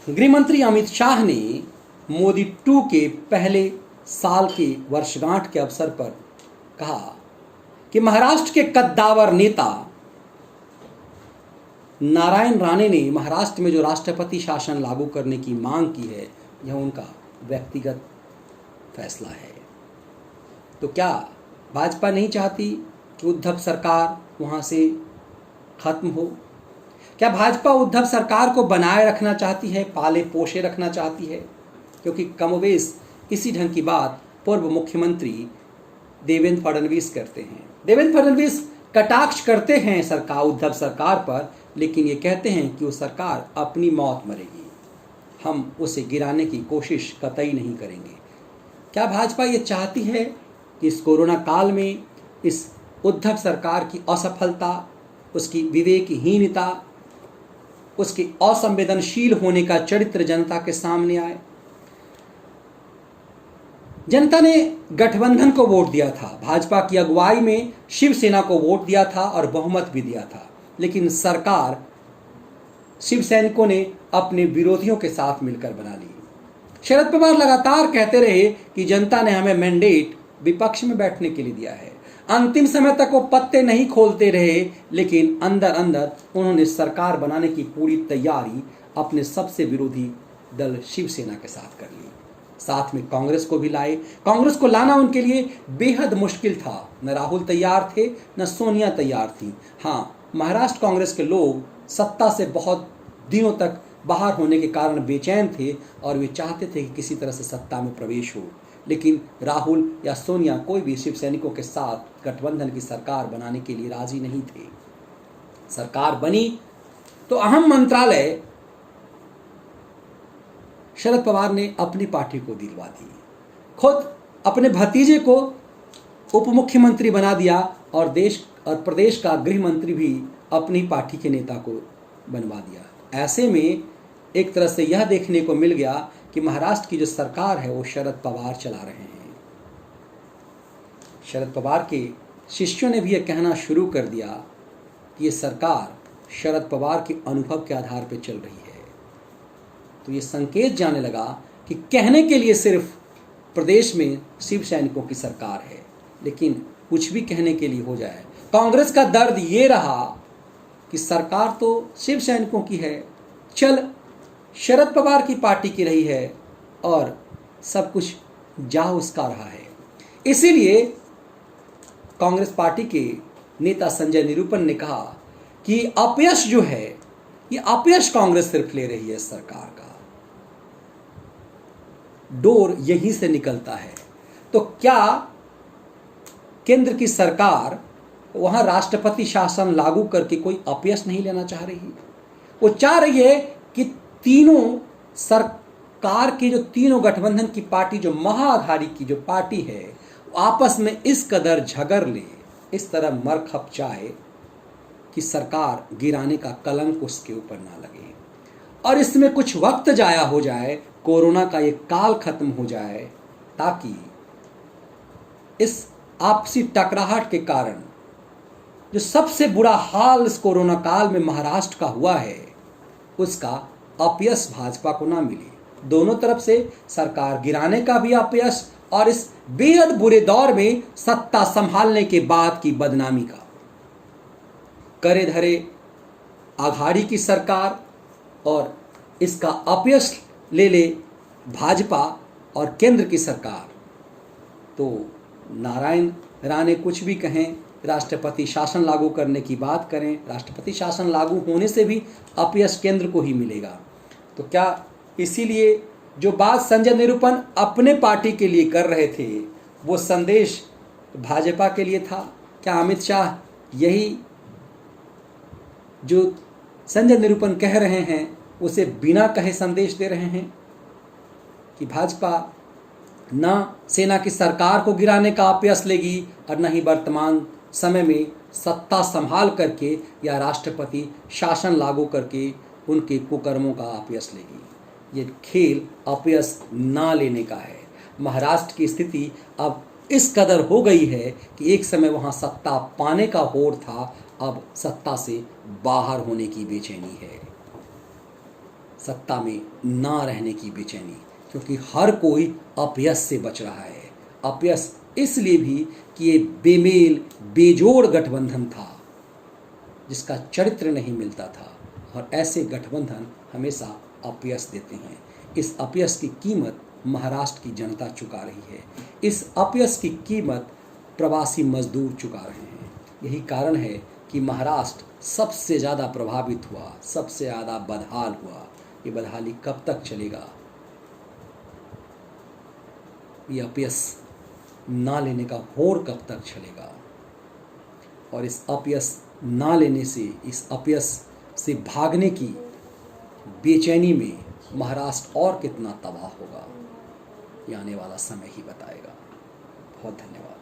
गृह मंत्री अमित शाह ने मोदी 2 के पहले साल के वर्षगांठ के अवसर पर कहा कि महाराष्ट्र के कद्दावर नेता नारायण राणे ने महाराष्ट्र में जो राष्ट्रपति शासन लागू करने की मांग की है, यह उनका व्यक्तिगत फैसला है। तो क्या भाजपा नहीं चाहती कि उद्धव सरकार वहां से खत्म हो? क्या भाजपा उद्धव सरकार को बनाए रखना चाहती है, पाले पोषे रखना चाहती है? क्योंकि कमोबेश इसी ढंग की बात पूर्व मुख्यमंत्री देवेंद्र फडणवीस करते हैं। देवेंद्र फडणवीस कटाक्ष करते हैं उद्धव सरकार पर, लेकिन ये कहते हैं कि वो सरकार अपनी मौत मरेगी, हम उसे गिराने की कोशिश कतई नहीं करेंगे। क्या भाजपा ये चाहती है कि इस कोरोना काल में इस उद्धव सरकार की असफलता, उसकी विवेकहीनता, उसके असंवेदनशील होने का चरित्र जनता के सामने आए? जनता ने गठबंधन को वोट दिया था, भाजपा की अगुवाई में शिवसेना को वोट दिया था और बहुमत भी दिया था, लेकिन सरकार शिव सैनिकों ने अपने विरोधियों के साथ मिलकर बना ली। शरद पवार लगातार कहते रहे कि जनता ने हमें मैंडेट विपक्ष में बैठने के लिए दिया है। अंतिम समय तक वो पत्ते नहीं खोलते रहे, लेकिन अंदर अंदर उन्होंने सरकार बनाने की पूरी तैयारी अपने सबसे विरोधी दल शिवसेना के साथ कर ली। साथ में कांग्रेस को भी लाए। कांग्रेस को लाना उनके लिए बेहद मुश्किल था। न राहुल तैयार थे, न सोनिया तैयार थी। हाँ, महाराष्ट्र कांग्रेस के लोग सत्ता से बहुत दिनों तक बाहर होने के कारण बेचैन थे और वे चाहते थे कि किसी तरह से सत्ता में प्रवेश हो, लेकिन राहुल या सोनिया कोई भी शिव सैनिकों के साथ गठबंधन की सरकार बनाने के लिए राजी नहीं थे। सरकार बनी तो अहम मंत्रालय शरद पवार ने अपनी पार्टी को दिलवा दी, खुद अपने भतीजे को उप मुख्यमंत्री बना दिया और देश और प्रदेश का गृह मंत्री भी अपनी पार्टी के नेता को बनवा दिया। ऐसे में एक तरह से यह देखने को मिल गया कि महाराष्ट्र की जो सरकार है वो शरद पवार चला रहे हैं। शरद पवार के शिष्यों ने भी यह कहना शुरू कर दिया कि ये सरकार शरद पवार के अनुभव के आधार पर चल रही है। तो ये संकेत जाने लगा कि कहने के लिए सिर्फ प्रदेश में शिव सैनिकों की सरकार है, लेकिन कुछ भी कहने के लिए हो जाए। कांग्रेस का दर्द ये रहा कि सरकार तो शिव सैनिकों की है, चल शरद पवार की पार्टी की रही है और सब कुछ जा उसका रहा है। इसीलिए कांग्रेस पार्टी के नेता संजय निरुपम ने कहा कि अपयश जो है, ये अपयश कांग्रेस सिर्फ ले रही है। सरकार का डोर यहीं से निकलता है। तो क्या केंद्र की सरकार वहां राष्ट्रपति शासन लागू करके कोई अपयश नहीं लेना चाह रही? वो चाह रही है कि तीनों सरकार के जो तीनों गठबंधन की पार्टी, जो महाआघाड़ी की जो पार्टी है, वो आपस में इस कदर झगड़ ले, इस तरह मर खप जाए कि सरकार गिराने का कलंक उसके ऊपर ना लगे और इसमें कुछ वक्त जाया हो जाए, कोरोना का ये काल खत्म हो जाए, ताकि इस आपसी टकराहट के कारण जो सबसे बुरा हाल इस कोरोना काल में महाराष्ट्र का हुआ है, उसका अपयश भाजपा को ना मिले। दोनों तरफ से सरकार गिराने का भी अपयश और इस बेहद बुरे दौर में सत्ता संभालने के बाद की बदनामी का। करे धरे आघाड़ी की सरकार और इसका अपयश ले ले भाजपा और केंद्र की सरकार। तो नारायण राणे कुछ भी कहें, राष्ट्रपति शासन लागू करने की बात करें, राष्ट्रपति शासन लागू होने से भी अपयश केंद्र को ही मिलेगा। तो क्या इसीलिए जो बात संजय निरुपम अपने पार्टी के लिए कर रहे थे, वो संदेश भाजपा के लिए था? क्या अमित शाह यही जो संजय निरुपम कह रहे हैं उसे बिना कहे संदेश दे रहे हैं कि भाजपा न सेना की सरकार को गिराने का अपयश लेगी और न ही वर्तमान समय में सत्ता संभाल करके या राष्ट्रपति शासन लागू करके उनके कुकर्मों का अपयश लेगी? ये खेल अपयश ना लेने का है। महाराष्ट्र की स्थिति अब इस कदर हो गई है कि एक समय वहाँ सत्ता पाने का होड़ था, अब सत्ता से बाहर होने की बेचैनी है। सत्ता में ना रहने की बेचैनी, क्योंकि हर कोई अपयश से बच रहा है। अपयश इसलिए भी कि ये बेमेल बेजोड़ गठबंधन था जिसका चरित्र नहीं मिलता था, और ऐसे गठबंधन हमेशा अपयश देते हैं। इस अपयश की कीमत महाराष्ट्र की जनता चुका रही है। इस अपयश की कीमत प्रवासी मजदूर चुका रहे हैं। यही कारण है कि महाराष्ट्र सबसे ज़्यादा प्रभावित हुआ, सबसे ज़्यादा बदहाल हुआ। ये बदहाली कब तक चलेगा? ये अपयश ना लेने का होड़ कब तक चलेगा? और इस अपयश ना लेने से, इस अपयश से भागने की बेचैनी में महाराष्ट्र और कितना तबाह होगा, ये आने वाला समय ही बताएगा। बहुत धन्यवाद।